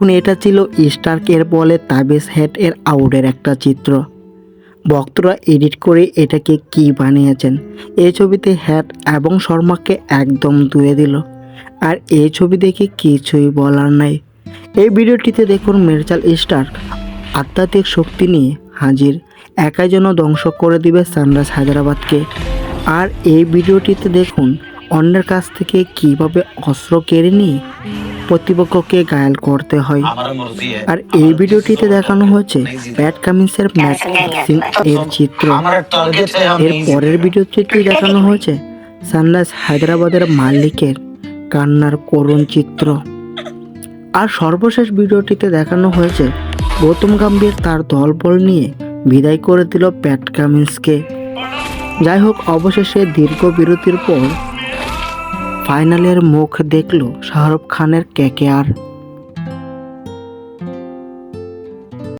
এটা ছিল স্টার্কের বলে তাবিজ হেড এর আউটের একটা চিত্র। ভক্তরা এডিট করে এটাকে কি বানিয়েছেন। এই ছবিতে হেড এবং শর্মাকে একদম ধুয়ে দিল। আর এই ছবি দেখে কিছুই বলার নাই। এই ভিডিওটিতে দেখুন মির্জাল স্টার্ক আধ্যাত্মিক শক্তি নিয়ে হাজির, একাই যেন ধ্বংস করে দিবে সানরাইজ হায়দ্রাবাদকে। আর এই ভিডিওটিতে দেখুন অন্যের কাছ থেকে কিভাবে অস্ত্র কেড়ে নিয়ে প্রতিপক্ষকে ঘায়েল করতে হয়। আর এই ভিডিওটিতে দেখানো হয়েছে প্যাট কামিন্সের ম্যাচ ফিক্সিং এর চিত্র। এর পরের ভিডিওটি দেখানো হয়েছে সানরাইজ হায়দ্রাবাদের মালিকের কান্নার করুণ চিত্র। আর সর্বশেষ ভিডিওটিতে দেখানো হয়েছে গৌতম গম্ভীর তার দলবল নিয়ে বিদায় করে দিল প্যাট কামিন্সকে। যাই হোক, অবশেষে দীর্ঘ বিরতির পর ফাইনালের মুখ দেখল শাহরুখ খানের কেকেআর।